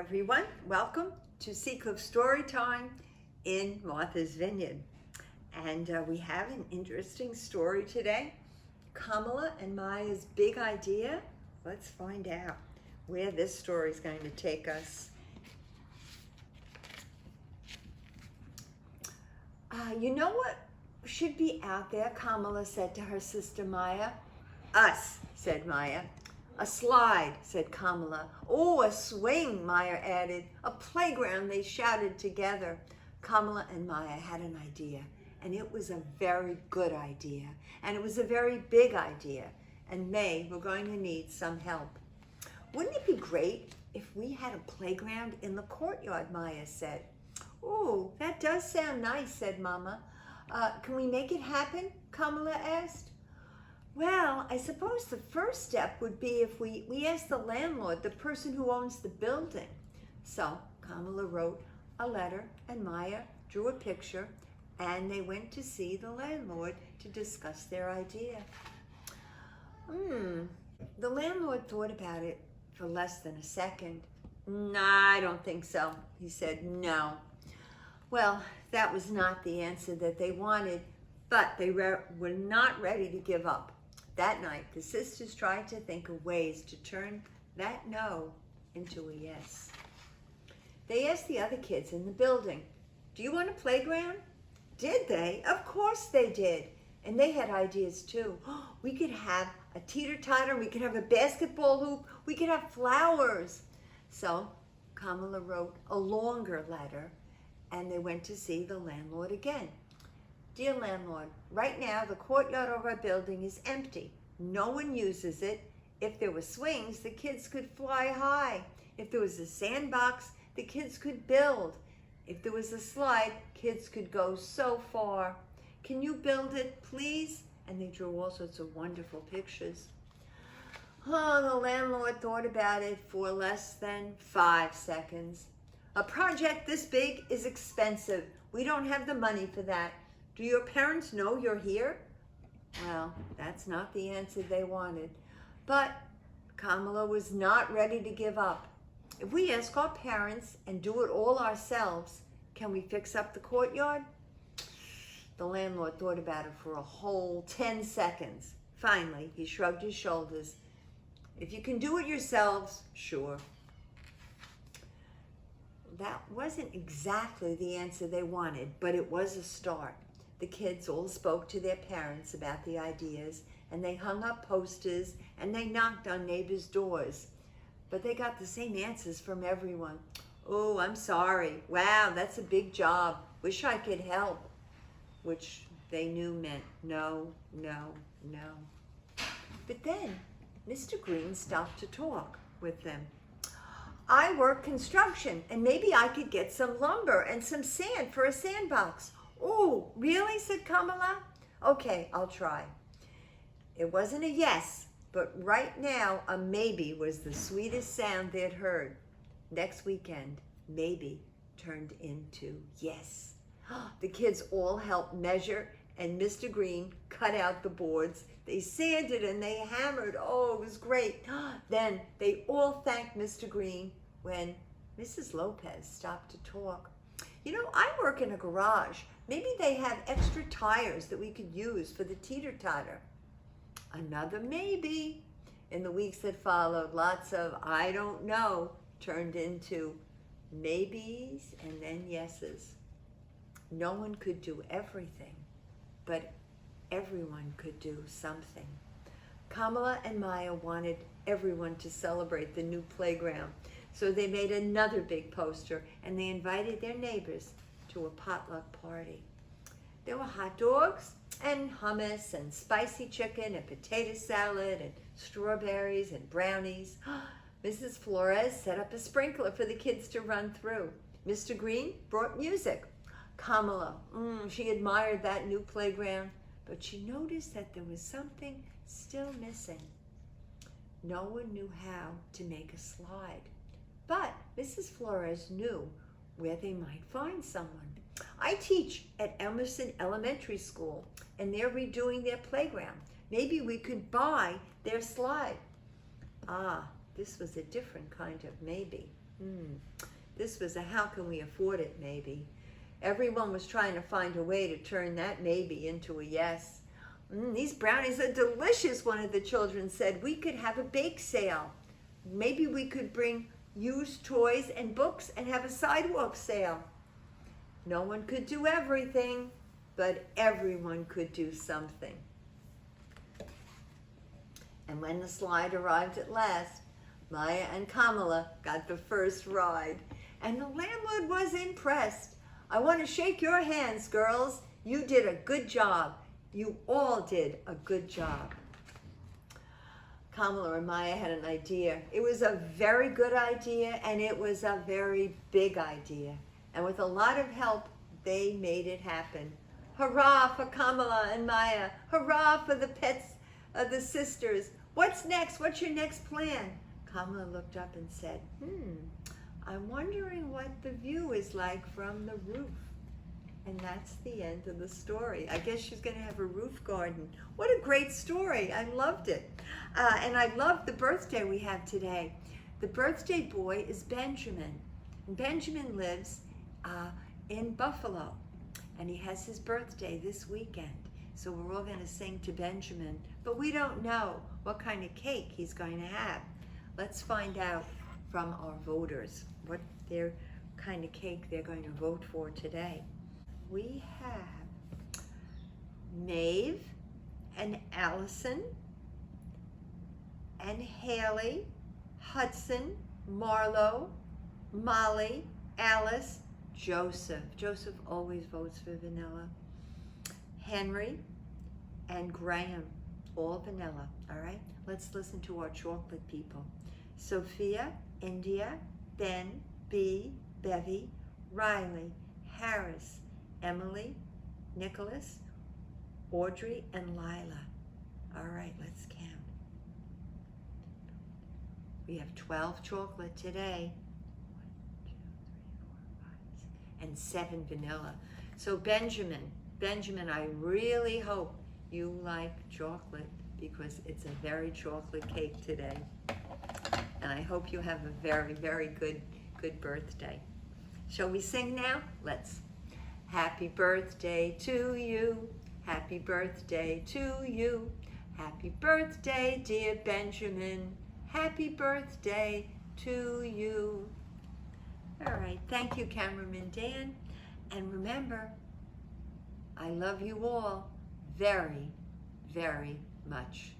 everyone. Welcome to Seacliff Story Time in Martha's Vineyard. And we have an interesting story today. Kamala and Maya's big idea. Let's find out where this story is going to take us. You know what should be out there, Kamala said to her sister Maya. Us, said Maya. A slide, said Kamala. Oh, a swing, Maya added. A playground, they shouted together. Kamala and Maya had an idea, and it was a very good idea, and it was a very big idea, and May, we're going to need some help. Wouldn't it be great if we had a playground in the courtyard, Maya said. Oh, that does sound nice, said Mama. Can we make it happen? Kamala asked. Well, I suppose the first step would be if we ask the landlord, the person who owns the building. So Kamala wrote a letter and Maya drew a picture, and they went to see the landlord to discuss their idea. The landlord thought about it for less than a second. Nah, I don't think so, he said. No. Well, that was not the answer that they wanted, but they were not ready to give up. That night, the sisters tried to think of ways to turn that no into a yes. They asked the other kids in the building, do you want a playground? Did they? Of course they did. And they had ideas too. We could have a teeter-totter, we could have a basketball hoop, we could have flowers. So Kamala wrote a longer letter, and they went to see the landlord again. Dear landlord, right now the courtyard of our building is empty. No one uses it. If there were swings, the kids could fly high. If there was a sandbox, the kids could build. If there was a slide, kids could go so far. Can you build it, please? And they drew all sorts of wonderful pictures. Oh, the landlord thought about it for less than 5 seconds. A project this big is expensive. We don't have the money for that. Do your parents know you're here? Well, that's not the answer they wanted. But Kamala was not ready to give up. If we ask our parents and do it all ourselves, can we fix up the courtyard? The landlord thought about it for a whole 10 seconds. Finally, he shrugged his shoulders. If you can do it yourselves, sure. That wasn't exactly the answer they wanted, but it was a start. The kids all spoke to their parents about the ideas, and they hung up posters, and they knocked on neighbors' doors. But they got the same answers from everyone. Oh, I'm sorry. Wow, that's a big job. Wish I could help. Which they knew meant no, no, no. But then Mr. Green stopped to talk with them. I work construction, and maybe I could get some lumber and some sand for a sandbox. Oh, really? Said Kamala. Okay, I'll try. It wasn't a yes, but right now a maybe was the sweetest sound they'd heard. Next weekend, maybe turned into yes. The kids all helped measure, and Mr. Green cut out the boards. They sanded and they hammered. Oh, it was great. Then they all thanked Mr. Green when Mrs. Lopez stopped to talk. You know, I work in a garage. Maybe they have extra tires that we could use for the teeter-totter. Another maybe. In the weeks that followed, lots of I don't know turned into maybes and then yeses. No one could do everything, but everyone could do something. Kamala and Maya wanted everyone to celebrate the new playground, so they made another big poster, and they invited their neighbors to a potluck party. There were hot dogs and hummus and spicy chicken and potato salad and strawberries and brownies. Mrs. Flores set up a sprinkler for the kids to run through. Mr. Green brought music. Kamala, she admired that new playground, but she noticed that there was something still missing. No one knew how to make a slide, but Mrs. Flores knew where they might find someone. I teach at Emerson Elementary School, and they're redoing their playground. Maybe we could buy their slide. Ah, this was a different kind of maybe. This was a how can we afford it maybe. Everyone was trying to find a way to turn that maybe into a yes. These brownies are delicious, one of the children said. We could have a bake sale. Maybe we could bring used toys and books and have a sidewalk sale. No one could do everything, but everyone could do something. And when the slide arrived at last, Maya and Kamala got the first ride, and the landlord was impressed. I want to shake your hands, girls. You did a good job. You all did a good job. Kamala and Maya had an idea. It was a very good idea, and it was a very big idea. And with a lot of help, they made it happen. Hurrah for Kamala and Maya. Hurrah for the pets of the sisters. What's next? What's your next plan? Kamala looked up and said, I'm wondering what the view is like from the roof. And that's the end of the story. I guess she's going to have a roof garden. What a great story. I loved it. And I loved the birthday we have today. The birthday boy is Benjamin. And Benjamin lives in Buffalo. And he has his birthday this weekend. So we're all going to sing to Benjamin. But we don't know what kind of cake he's going to have. Let's find out from our voters what their kind of cake they're going to vote for today. We have Maeve and Allison and Haley, Hudson, Marlo, Molly, Alice, Joseph. Joseph always votes for vanilla. Henry and Graham, all vanilla, all right? Let's listen to our chocolate people. Sophia, India, Ben, B, Bevy, Riley, Harris, Emily, Nicholas, Audrey, and Lila. All right, let's count. We have 12 chocolate today. 1, 2, 3, 4, 5, 6, and 7 vanilla. So Benjamin, I really hope you like chocolate because it's a very chocolate cake today. And I hope you have a very, very good birthday. Shall we sing now? Let's. Happy birthday to you. Happy birthday to you. Happy birthday, dear Benjamin. Happy birthday to you. All right, thank you, Cameraman Dan. And remember, I love you all very, very much.